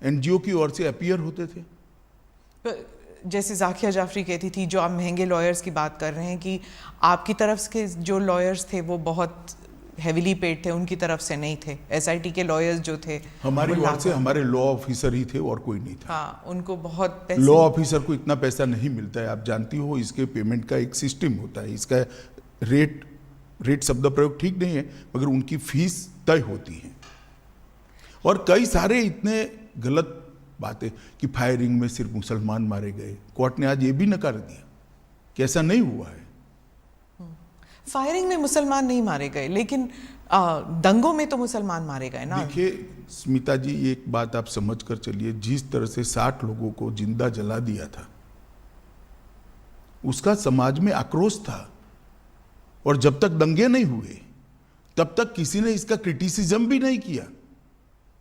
NGO की ओर से appear होते थे। जैसे जाकिया जाफरी कहती थी, जो आप महंगे लॉयर्स की बात कर रहे हैं, कि आपकी तरफ के जो लॉयर्स थे वो बहुत हेविली पेड थे, उनकी तरफ से नहीं थे। एसआईटी के लॉयर्स जो थे हमारी ओर से हमारे लॉ ऑफिसर ही थे और कोई नहीं था। हाँ, उनको बहुत पैसे, लॉ ऑफिसर को इतना पैसा नहीं मिलता है, आप जानती हो। इसके पेमेंट का एक सिस्टम होता है, इसका रेट शब्द प्रयोग ठीक नहीं है, मगर उनकी फीस तय होती है। और कई सारे इतने गलत बातें कि फायरिंग में सिर्फ मुसलमान मारे गए, कोर्ट ने आज ये भी नकार दिया कि ऐसा नहीं हुआ है। फायरिंग में मुसलमान नहीं मारे गए, लेकिन दंगों में तो मुसलमान मारे गए ना। देखिए स्मिता जी, एक बात आप समझ कर चलिए, जिस तरह से 60 लोगों को जिंदा जला दिया था, उसका समाज में आक्रोश था। और जब तक दंगे नहीं हुए तब तक किसी ने इसका क्रिटिसिज्म भी नहीं किया,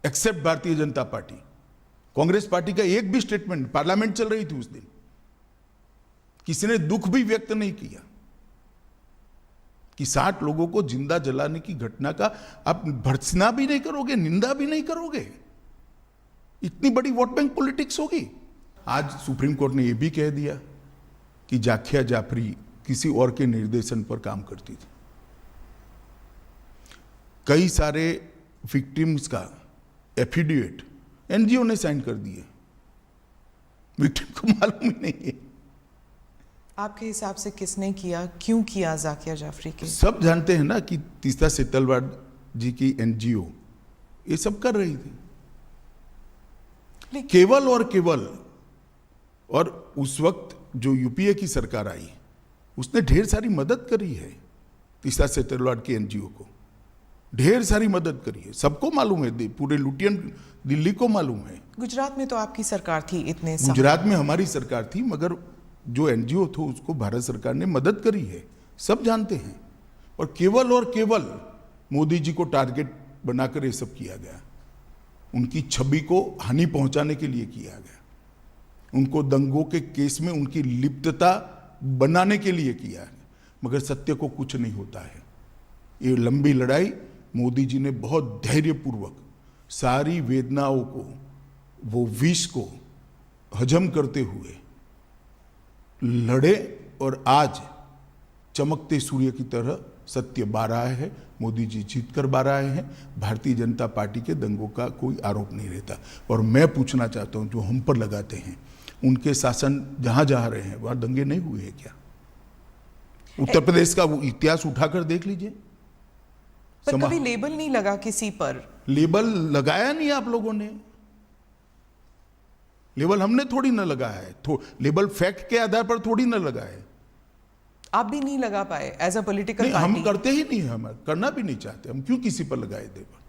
accept Bharatiya Janata party. Congress party का एक भी स्टेटमेंट, पार्लियामेंट चल रही थी उस दिन, किसी ने दुख भी व्यक्त नहीं किया कि 60 लोगों को जिंदा जलाने की घटना का आप भर्त्सना भी नहीं करोगे, निंदा भी नहीं करोगे। इतनी बड़ी वोट बैंक पॉलिटिक्स होगी। आज सुप्रीम कोर्ट ने यह भी कह दिया कि जाकिया जाफरी किसी और के निर्देशन पर काम करती थी। कई सारे विक्टिम्स का एफिडेविट एनजीओ ने साइन कर दिए, विक्टिम को मालूम ही नहीं है। आपके हिसाब से किसने किया, क्यों किया जाकिया जाफरी के? सब जानते हैं ना कि तीस्ता सेतलवाड जी की एनजीओ ये सब कर रही थी, केवल और केवल। और उस वक्त जो यूपीए की सरकार आई, उसने ढेर सारी मदद करी है तीस्ता सेतलवाड की एनजीओ को, ढेर सारी मदद करी है, सबको मालूम है, पूरे लुटियन दिल्ली को मालूम है। गुजरात में तो आपकी सरकार थी, इतने गुजरात में हमारी सरकार थी, मगर जो एनजीओ था उसको भारत सरकार ने मदद करी है, सब जानते हैं। और केवल मोदी जी को टारगेट बनाकर ये सब किया गया, उनकी छवि को हानि पहुंचाने के लिए किया गया, उनको दंगों के केस में उनकी लिप्तता बनाने के लिए किया है। मगर सत्य को कुछ नहीं होता है। ये लंबी लड़ाई मोदी जी ने बहुत धैर्यपूर्वक सारी वेदनाओं को, वो विष को हजम करते हुए लड़े, और आज चमकते सूर्य की तरह सत्य बाहर आया है। मोदी जी जीत कर बाहर आए हैं। भारतीय जनता पार्टी के दंगों का कोई आरोप नहीं रहता। और मैं पूछना चाहता हूं, जो हम पर लगाते हैं, उनके शासन जहां जहां रहे हैं वहां दंगे नहीं हुए हैं क्या? उत्तर प्रदेश का वो इतिहास उठाकर देख लीजिए। पर कभी लेबल नहीं लगा किसी पर? लेबल लगाया नहीं आप लोगों ने, लेबल हमने थोड़ी ना लगाया है, लेबल फैक्ट के आधार पर थोड़ी ना लगा है। आप भी नहीं लगा पाए एज अ पॉलिटिकल पार्टी? हम करते ही नहीं, हम करना भी नहीं चाहते। हम क्यों किसी पर लगाए लेबल?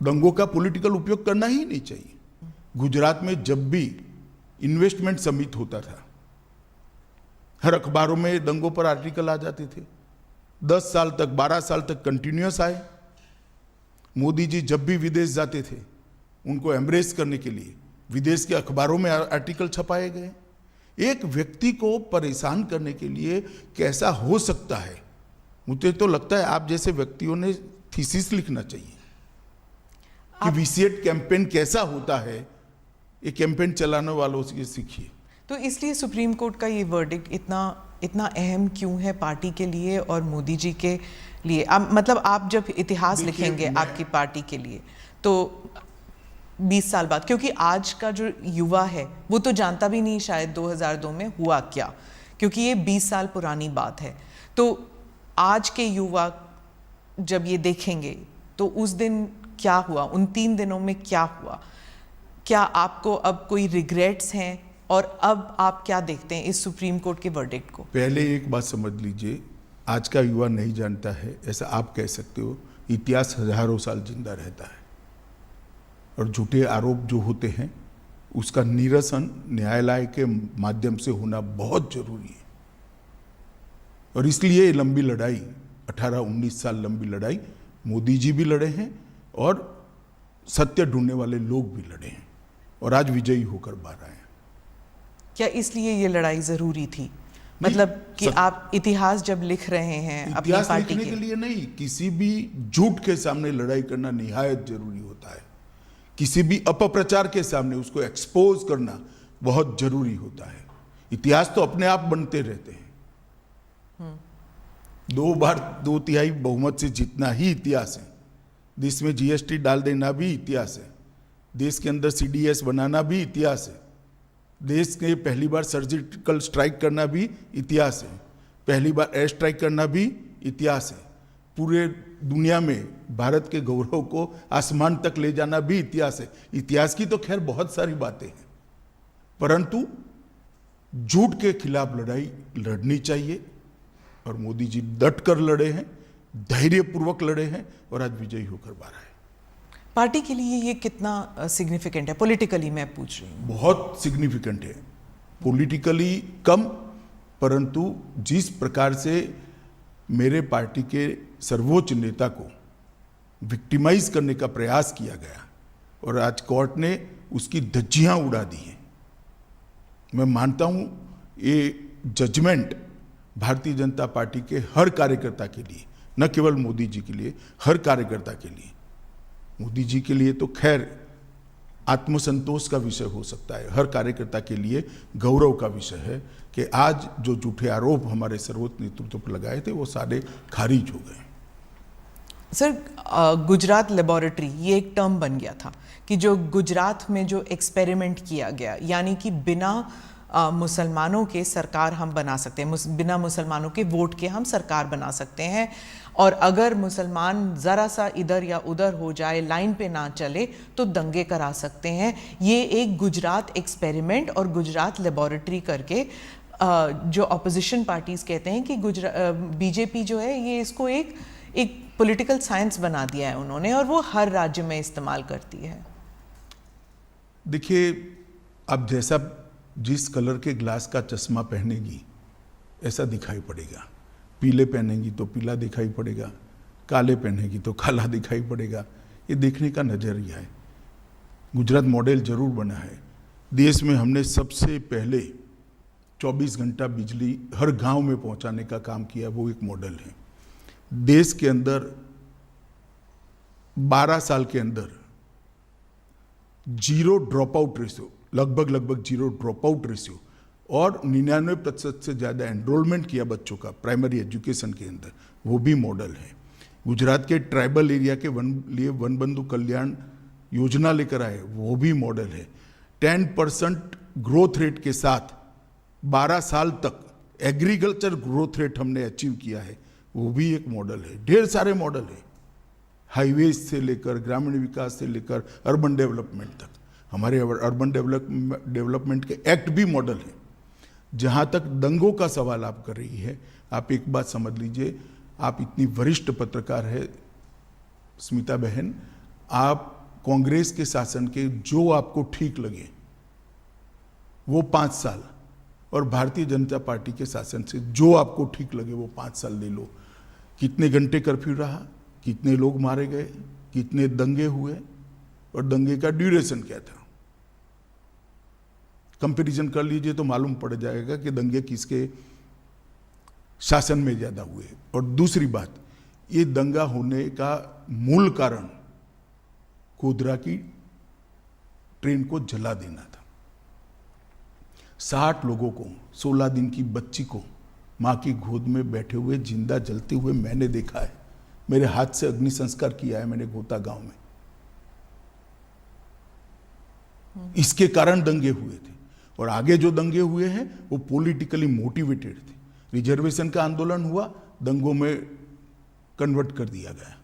दंगों का पॉलिटिकल उपयोग करना ही नहीं चाहिए। गुजरात में जब भी इन्वेस्टमेंट समिट होता था, हर अखबारों में दंगों पर आर्टिकल आ जाते थे। 10 साल तक, 12 साल तक कंटिन्यूअस आए। मोदी जी जब भी विदेश जाते थे, उनको एम्ब्रेस करने के लिए विदेश के अखबारों में आर्टिकल छपाए गए। एक व्यक्ति को परेशान करने के लिए कैसा हो सकता है? मुझे तो लगता है आप जैसे व्यक्तियों ने थीसिस लिखना चाहिए कि विसिएट कैंपेन कैसा होता है। ये कैंपेन चलाने वालों से सीखिए। तो इसलिए सुप्रीम कोर्ट का ये वर्डिक्ट इतना अहम क्यों है पार्टी के लिए और मोदी जी के लिए? मतलब आप जब इतिहास लिखेंगे आपकी पार्टी के लिए, तो 20 साल बाद, क्योंकि आज का जो युवा है वो तो जानता भी नहीं शायद 2002 में हुआ क्या, क्योंकि ये 20 साल पुरानी बात है। तो आज के युवा जब ये देखेंगे तो उस दिन क्या हुआ, उन 3 दिनों में क्या हुआ? क्या आपको अब कोई रिग्रेट्स हैं? और अब आप क्या देखते हैं इस सुप्रीम कोर्ट के वर्डिक्ट को? पहले एक बात समझ लीजिए, आज का युवा नहीं जानता है ऐसा आप कह सकते हो। इतिहास हजारों साल जिंदा रहता है, और झूठे आरोप जो होते हैं उसका निरसन न्यायालय के माध्यम से होना बहुत जरूरी है। और इसलिए लंबी लड़ाई, 18-19 साल लंबी लड़ाई मोदी जी भी लड़े हैं और सत्य ढूंढने वाले लोग भी लड़े हैं, और आज विजयी होकर बाहर आए हैं। क्या इसलिए ये लड़ाई जरूरी थी? मतलब कि आप इतिहास जब लिख रहे हैं अपनी पार्टी के लिए नहीं, किसी भी झूठ के सामने लड़ाई करना निहायत जरूरी होता है। किसी भी अपप्रचार के सामने उसको एक्सपोज करना बहुत जरूरी होता है। इतिहास तो अपने आप बनते रहते हैं। 2 बार 2/3 बहुमत से जीतना ही इतिहास है। देश में जीएसटी डाल देना भी इतिहास है। देश के अंदर सीडीएस बनाना भी इतिहास है। देश के पहली बार सर्जिकल स्ट्राइक करना भी इतिहास है। पहली बार एयर स्ट्राइक करना भी इतिहास है। पूरे दुनिया में भारत के गौरव को आसमान तक ले जाना भी इतिहास है। इतिहास की तो खैर बहुत सारी बातें हैं, परंतु झूठ के खिलाफ लड़ाई लड़नी चाहिए और मोदी जी डट कर लड़े हैं, धैर्यपूर्वक लड़े हैं और आज विजयी होकर बाहर आए। पार्टी के लिए ये कितना सिग्निफिकेंट है पॉलिटिकली, मैं पूछ रही हूँ। बहुत सिग्निफिकेंट है। पॉलिटिकली कम, परंतु जिस प्रकार से मेरे पार्टी के सर्वोच्च नेता को विक्टिमाइज करने का प्रयास किया गया और आज कोर्ट ने उसकी धज्जियां उड़ा दी हैं, मैं मानता हूं ये जजमेंट भारतीय जनता पार्टी के हर कार्यकर्ता के लिए, न केवल मोदी जी के लिए, हर कार्यकर्ता के लिए। मोदी जी के लिए तो खैर आत्मसंतोष का विषय हो सकता है, हर कार्यकर्ता के लिए गौरव का विषय है कि आज जो झूठे आरोप हमारे सर्वोच्च नेतृत्व पर लगाए थे वो सारे खारिज हो गए। सर, गुजरात लेबोरेटरी ये एक टर्म बन गया था कि जो गुजरात में जो एक्सपेरिमेंट किया गया, यानी कि बिना मुसलमानों के सरकार हम बना सकते हैं, बिना मुसलमानों के वोट के हम सरकार बना सकते हैं, और अगर मुसलमान ज़रा सा इधर या उधर हो जाए, लाइन पे ना चले, तो दंगे करा सकते हैं। ये एक गुजरात एक्सपेरिमेंट और गुजरात लेबोरेटरी करके जो अपोजिशन पार्टीज़ कहते हैं कि बीजेपी जो है ये इसको एक पॉलिटिकल साइंस बना दिया है उन्होंने, और वो हर राज्य में इस्तेमाल करती है। देखिए, अब जैसा जिस कलर के ग्लास का चश्मा पहनेगी ऐसा दिखाई पड़ेगा। पीले पहनेगी तो पीला दिखाई पड़ेगा, काले पहनेगी तो काला दिखाई पड़ेगा। ये देखने का नजरिया है। गुजरात मॉडल जरूर बना है। देश में हमने सबसे पहले 24 घंटा बिजली हर गांव में पहुंचाने का काम किया, वो एक मॉडल है। देश के अंदर 12 साल के अंदर 0 ड्रॉप आउट रेशियो, लगभग 0 ड्रॉप आउट रेशियो, और 99% से ज़्यादा एनरोलमेंट किया बच्चों का प्राइमरी एजुकेशन के अंदर, वो भी मॉडल है। गुजरात के ट्राइबल एरिया के लिए वन बंधु कल्याण योजना लेकर आए, वो भी मॉडल है। 10% ग्रोथ रेट के साथ 12 साल तक एग्रीकल्चर ग्रोथ रेट हमने अचीव किया है, वो भी एक मॉडल है। ढेर सारे मॉडल है, हाईवेज से लेकर ग्रामीण विकास से लेकर अर्बन डेवलपमेंट तक। हमारे अर्बन डेवलपमेंट के एक्ट भी मॉडल है। जहाँ तक दंगों का सवाल आप कर रही है, आप एक बात समझ लीजिए, आप इतनी वरिष्ठ पत्रकार है स्मिता बहन, आप कांग्रेस के शासन के जो आपको ठीक लगे वो 5 साल, और भारतीय जनता पार्टी के शासन से जो आपको ठीक लगे वो 5 साल ले लो। कितने घंटे कर्फ्यू रहा, कितने लोग मारे गए, कितने दंगे हुए, और दंगे का ड्यूरेशन क्या था, कंपैरिजन कर लीजिए तो मालूम पड़ जाएगा कि दंगे किसके शासन में ज्यादा हुए। और दूसरी बात, ये दंगा होने का मूल कारण गोधरा की ट्रेन को जला देना था। 60 लोगों को, 16 दिन की बच्ची को मां की गोद में बैठे हुए जिंदा जलते हुए मैंने देखा है। मेरे हाथ से अग्नि संस्कार किया है मैंने गोता गांव में। इसके कारण दंगे हुए थे, और आगे जो दंगे हुए हैं वो पॉलिटिकली मोटिवेटेड थे। रिजर्वेशन का आंदोलन हुआ, दंगों में कन्वर्ट कर दिया गया।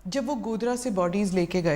जब वो गोधरा से बॉडीज लेके गए